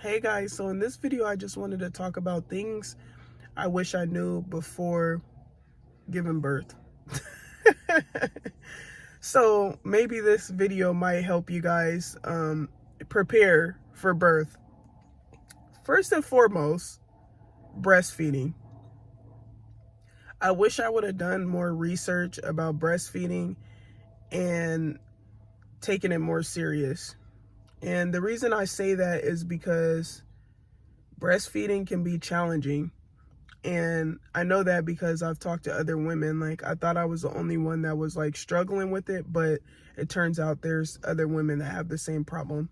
Hey guys, so in this video I just wanted to talk about things I wish I knew before giving birth. So maybe this video might help you guys prepare for birth. First and foremost, breastfeeding. I wish I would have done more research about breastfeeding and taken it more serious. And the reason I say that is because breastfeeding can be challenging. And I know that because I've talked to other women. Like, I thought I was the only one that was like struggling with it, but it turns out there's other women that have the same problem.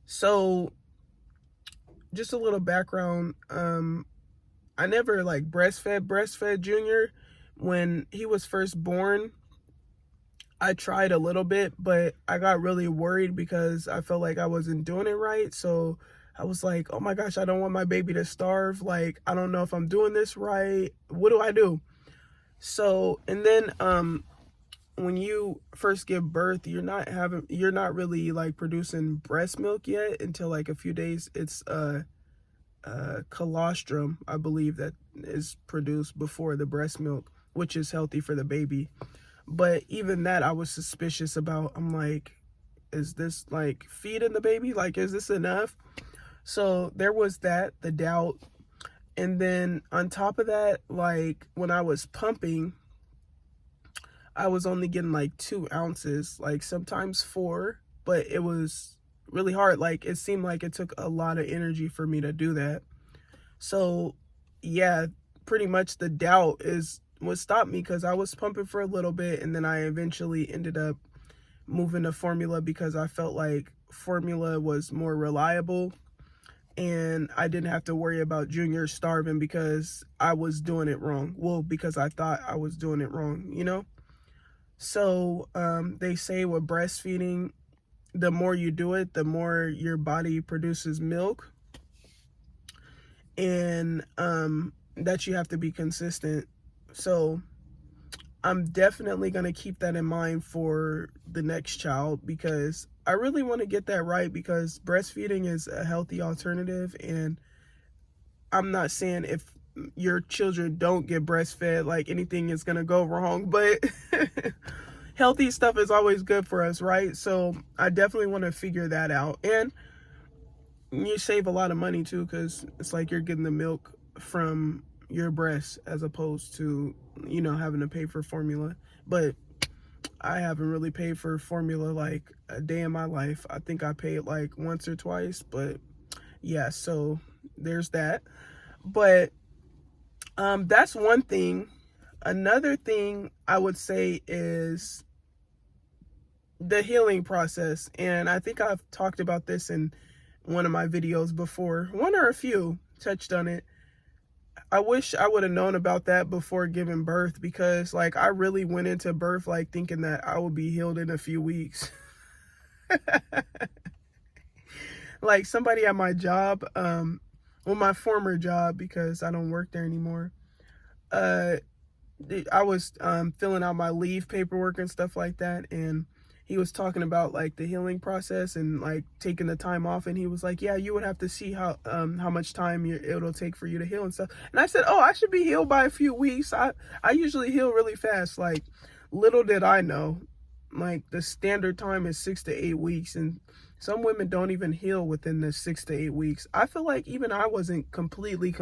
So just a little background. I never like breastfed Junior. When he was first born, I tried a little bit, but I got really worried because I felt like I wasn't doing it right. So I was like, oh my gosh, I don't want my baby to starve. Like, I don't know if I'm doing this right. What do I do? So, and then when you first give birth, you're not really like producing breast milk yet until like a few days. It's colostrum, I believe, that is produced before the breast milk, which is healthy for the baby. But even that I was suspicious about. I'm like, is this like feeding the baby? Like, is this enough? So there was that, the doubt. And then on top of that, like when I was pumping, I was only getting like 2 ounces, like sometimes 4, but it was really hard. Like, it seemed like it took a lot of energy for me to do that. So yeah, pretty much the doubt is what stopped me, because I was pumping for a little bit and then I eventually ended up moving to formula because I felt like formula was more reliable and I didn't have to worry about Junior starving because I was doing it wrong. Well, because I thought I was doing it wrong. So they say with breastfeeding, the more you do it, the more your body produces milk, and that you have to be consistent. So I'm definitely going to keep that in mind for the next child, because I really want to get that right, because breastfeeding is a healthy alternative. And I'm not saying if your children don't get breastfed, like anything is going to go wrong, but healthy stuff is always good for us, right? So I definitely want to figure that out. And you save a lot of money too, because it's like you're getting the milk from your breast as opposed to having to pay for formula. But I haven't really paid for formula like a day in my life. I think I paid like once or twice, but yeah, so there's that. But that's one thing. Another thing I would say is the healing process. And I think I've talked about this in one of my videos before, one or a few touched on it. I wish I would have known about that before giving birth, because like I really went into birth like thinking that I would be healed in a few weeks. Like somebody at my job, well, my former job, because I don't work there anymore, uh I was filling out my leave paperwork and stuff like that, and he was talking about like the healing process and like taking the time off, and he was like, yeah, you would have to see how much time it'll take for you to heal and stuff. And I said, oh, I should be healed by a few weeks. I usually heal really fast. Like, little did I know, like the standard time is 6 to 8 weeks, and some women don't even heal within the 6 to 8 weeks. I feel like even I wasn't completely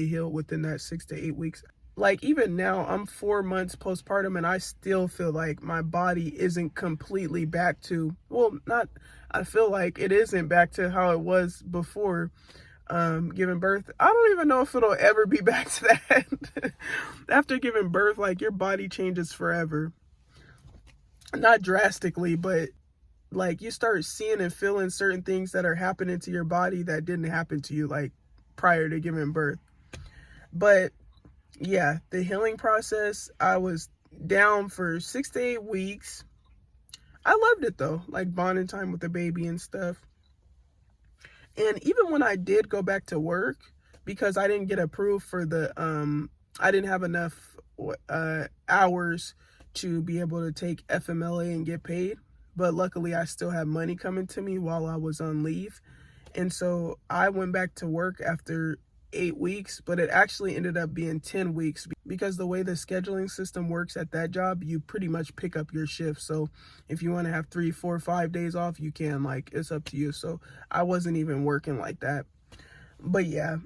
healed within that 6 to 8 weeks. Like, even now, I'm 4 months postpartum and I still feel like my body isn't completely back to, well, not, I feel like it isn't back to how it was before giving birth. I don't even know if it'll ever be back to that. After giving birth, like, your body changes forever. Not drastically, but like you start seeing and feeling certain things that are happening to your body that didn't happen to you like prior to giving birth. But yeah, the healing process, I was down for 6 to 8 weeks. I loved it though, like bonding time with the baby and stuff. And even when I did go back to work, because I didn't get approved for I didn't have enough hours to be able to take FMLA and get paid. But luckily, I still had money coming to me while I was on leave. And so I went back to work after 8 weeks, but it actually ended up being 10 weeks because the way the scheduling system works at that job, you pretty much pick up your shift. So if you want to have 3, 4, 5 days off, you can. Like, it's up to you. So I wasn't even working like that. But yeah,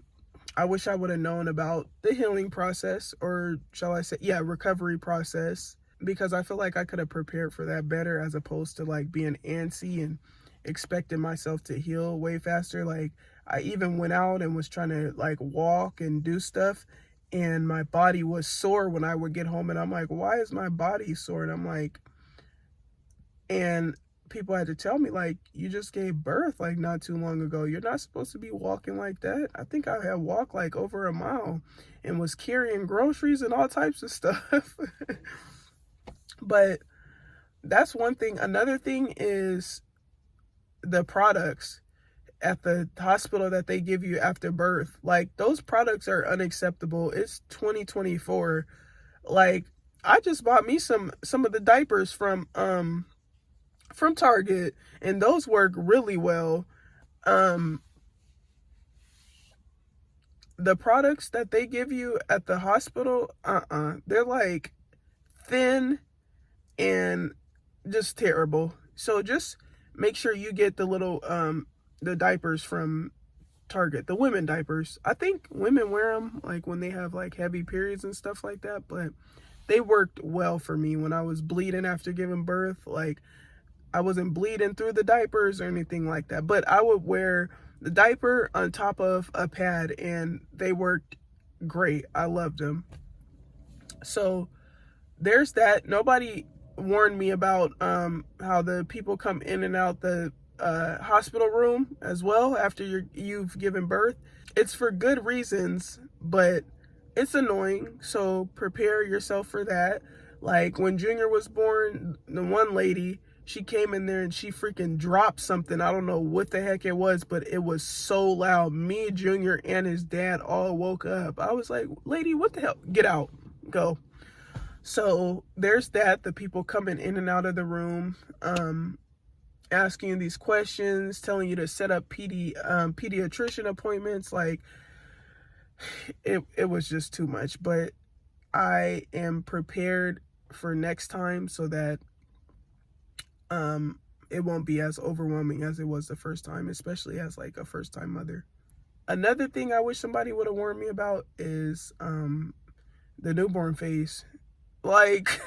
I wish I would have known about the healing process, or shall I say, yeah, recovery process, because I feel like I could have prepared for that better, as opposed to like being antsy and expecting myself to heal way faster. Like, I even went out and was trying to like walk and do stuff, and my body was sore when I would get home, and I'm like, why is my body sore? And I'm like, and people had to tell me, like, you just gave birth like not too long ago, you're not supposed to be walking like that. I think I had walked like over a mile and was carrying groceries and all types of stuff. But that's one thing. Another thing is the products at the hospital that they give you after birth. Like, those products are unacceptable. It's 2024. Like, I just bought me some of the diapers from Target, and those work really well. The products that they give you at the hospital, they're like thin and just terrible. So just make sure you get the little the diapers from Target, the women diapers. I think women wear them like when they have like heavy periods and stuff like that, but they worked well for me when I was bleeding after giving birth. Like, I wasn't bleeding through the diapers or anything like that, but I would wear the diaper on top of a pad, and they worked great. I loved them. So there's that. Nobody warned me about how the people come in and out the hospital room as well after you've given birth. It's for good reasons, but it's annoying. So prepare yourself for that. Like, when Junior was born, the one lady, she came in there and she freaking dropped something. I don't know what the heck it was, but it was so loud. Me, Junior, and his dad all woke up. I was like, lady, what the hell? Get out. Go. So there's that. The people coming in and out of the room, asking you these questions, telling you to set up pediatrician appointments. Like, it was just too much. But I am prepared for next time, so that it won't be as overwhelming as it was the first time, especially as like a first time mother. Another thing I wish somebody would have warned me about is the newborn phase. Like,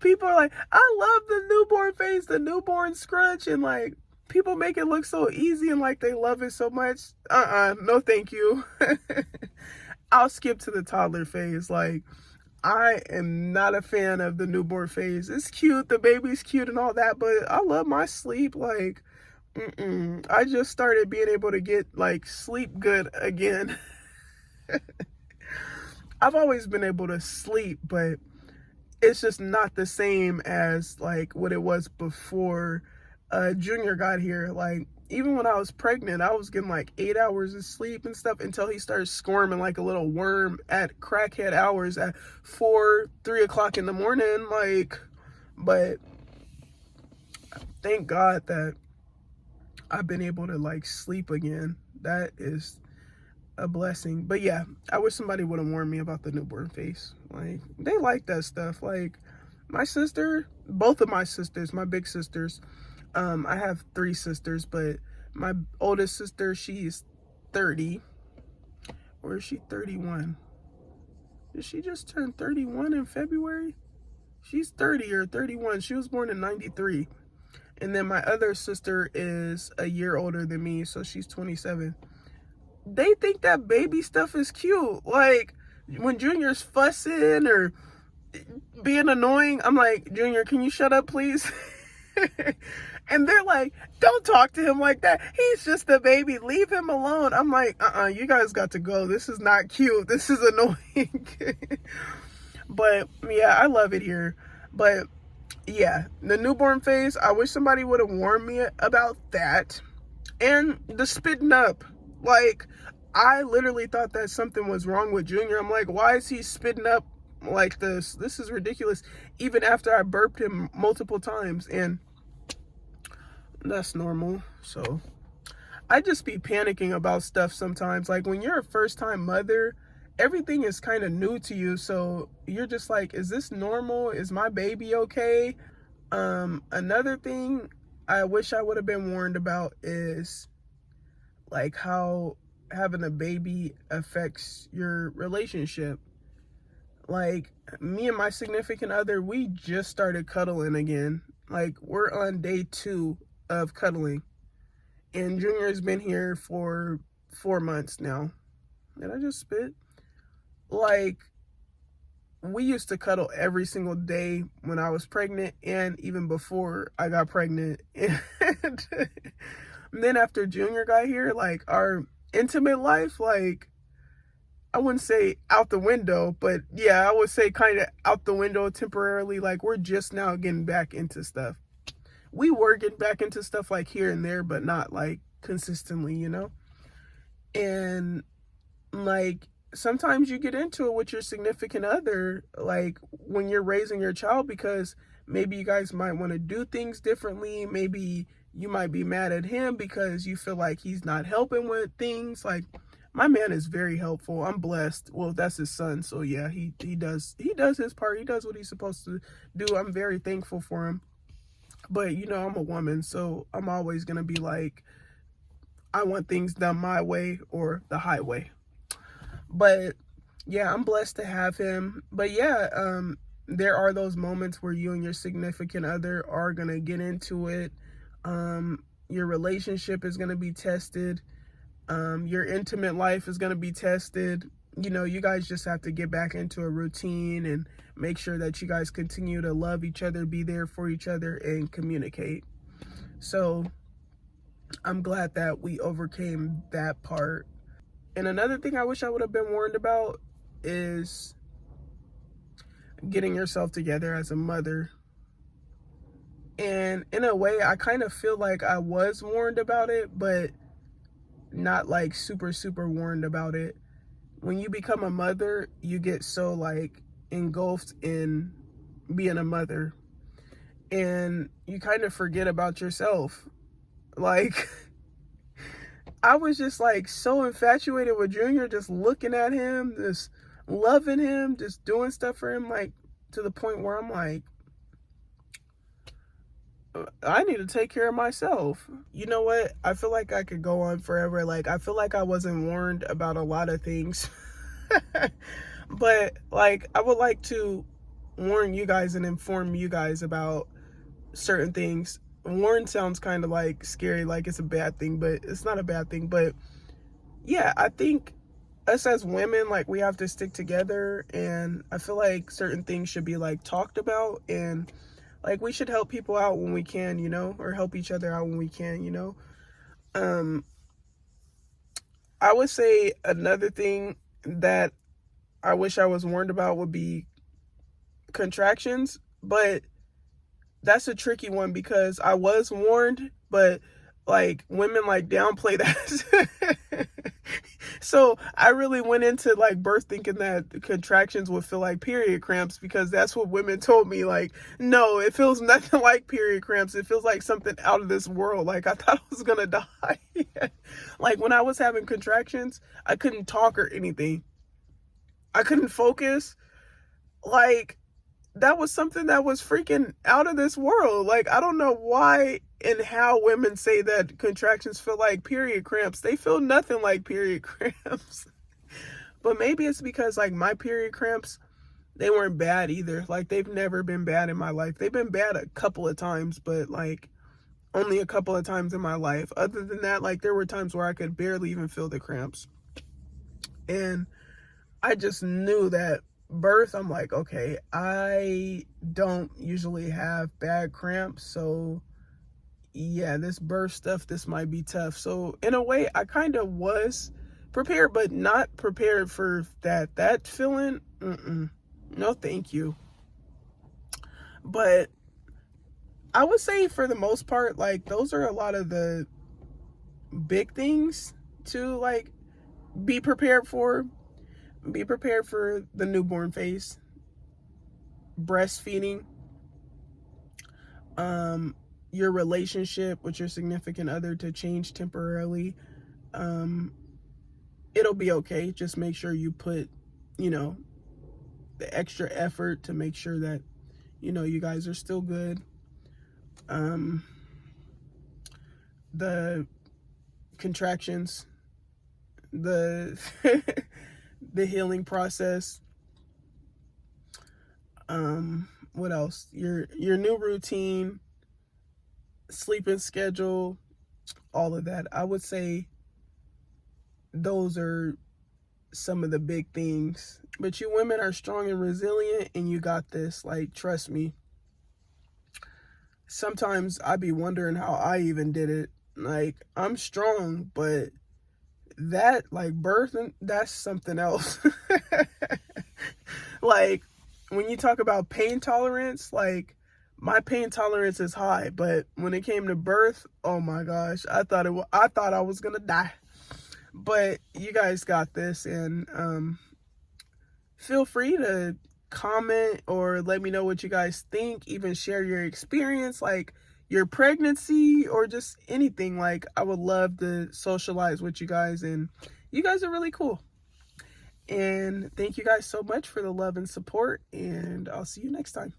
people are like, I love the newborn phase, the newborn scrunch, and like, people make it look so easy and like they love it so much. No thank you. I'll skip to the toddler phase. Like, I am not a fan of the newborn phase. It's cute, the baby's cute and all that, but I love my sleep. Like, I just started being able to get like sleep good again. I've always been able to sleep, but it's just not the same as like what it was before Junior got here. Like, even when I was pregnant, I was getting like 8 hours of sleep and stuff until he started squirming like a little worm at crackhead hours at 4, 3 o'clock in the morning. Like, but thank God that I've been able to like sleep again. That is a blessing. But yeah, I wish somebody would have warned me about the newborn phase. Like, they like that stuff. Like, my sister, both of my sisters, my big sisters, I have 3 sisters, but my oldest sister, she's 30. Or is she 31? Did she just turn 31 in February? She's 30 or 31. She was born in 93. And then my other sister is a year older than me, so she's 27. They think that baby stuff is cute. Like, when Junior's fussing or being annoying, I'm like, Junior, can you shut up, please? And they're like, don't talk to him like that. He's just a baby. Leave him alone. I'm like, you guys got to go. This is not cute. This is annoying. But yeah, I love it here. But yeah, the newborn phase, I wish somebody would have warned me about that. And the spitting up. Like, I literally thought that something was wrong with Junior. I'm like, why is he spitting up like this? This is ridiculous. Even after I burped him multiple times. And That's normal. So I just be panicking about stuff sometimes. Like when you're a first time mother, everything is kind of new to you. So you're just like, is this normal? Is my baby okay? Another thing I wish I would have been warned about is like how having a baby affects your relationship. Like me and my significant other, we just started cuddling again. Like we're on day 2 of cuddling. And Junior's been here for 4 months now. Did I just spit? Like, we used to cuddle every single day when I was pregnant and even before I got pregnant. And then after Junior got here, like, our intimate life, like, I wouldn't say out the window, but yeah, I would say kind of out the window temporarily. Like, we're just now getting back into stuff. We were getting back into stuff like here and there, but not like consistently, you know? And like sometimes you get into it with your significant other, like when you're raising your child, because maybe you guys might want to do things differently. Maybe you might be mad at him because you feel like he's not helping with things. Like my man is very helpful. I'm blessed. Well, that's his son, so yeah, he does his part. He does what he's supposed to do. I'm very thankful for him. But you know, I'm a woman, so I'm always gonna be like, I want things done my way or the highway. But yeah, I'm blessed to have him. But yeah, there are those moments where you and your significant other are gonna get into it. Your relationship is gonna be tested. Your intimate life is gonna be tested. You know, you guys just have to get back into a routine and make sure that you guys continue to love each other, be there for each other, and communicate. So I'm glad that we overcame that part. And another thing I wish I would have been warned about is getting yourself together as a mother. And in a way, I kind of feel like I was warned about it, but not like super, super warned about it. When you become a mother, you get so like engulfed in being a mother, and you kind of forget about yourself. Like, I was just like so infatuated with Junior, just looking at him, just loving him, just doing stuff for him, like to the point where I'm like, I need to take care of myself. You know what? I feel like I could go on forever. Like, I feel like I wasn't warned about a lot of things. But like, I would like to warn you guys and inform you guys about certain things. Warn sounds kind of like scary, like it's a bad thing, but it's not a bad thing. But yeah, I think us as women, like we have to stick together, and I feel like certain things should be like talked about, and like we should help people out when we can, you know, or help each other out when we can, you know. I would say another thing that I wish I was warned about would be contractions, but that's a tricky one because I was warned, but like women like downplay that. So I really went into like birth thinking that contractions would feel like period cramps, because that's what women told me. Like, no, it feels nothing like period cramps. It feels like something out of this world. Like I thought I was gonna die. Like when I was having contractions, I couldn't talk or anything. I couldn't focus. Like that was something that was freaking out of this world. Like, I don't know why and how women say that contractions feel like period cramps. They feel nothing like period cramps. But maybe it's because like my period cramps, they weren't bad either. Like they've never been bad in my life. They've been bad a couple of times, but like only a couple of times in my life. Other than that, like there were times where I could barely even feel the cramps. And I just knew that birth, I'm like, okay, I don't usually have bad cramps, so yeah, this birth stuff, this might be tough. So in a way, I kind of was prepared, but not prepared for that feeling. No thank you. But I would say for the most part, like those are a lot of the big things to like be prepared for. Be prepared for the newborn phase, breastfeeding. your relationship with your significant other to change temporarily, it'll be okay. Just make sure you put, you know, the extra effort to make sure that, you know, you guys are still good. The contractions, the the healing process, what else? Your new routine, sleeping schedule, all of that. I would say those are some of the big things. But you women are strong and resilient, and you got this. Like, trust me. Sometimes I be wondering how I even did it. Like, I'm strong, but that, like, birthing, that's something else. Like, when you talk about pain tolerance, like, my pain tolerance is high, but when it came to birth, oh my gosh, I thought I was gonna die. But you guys got this, and feel free to comment or let me know what you guys think. Even share your experience, like your pregnancy or just anything. Like, I would love to socialize with you guys, and you guys are really cool. And thank you guys so much for the love and support, and I'll see you next time.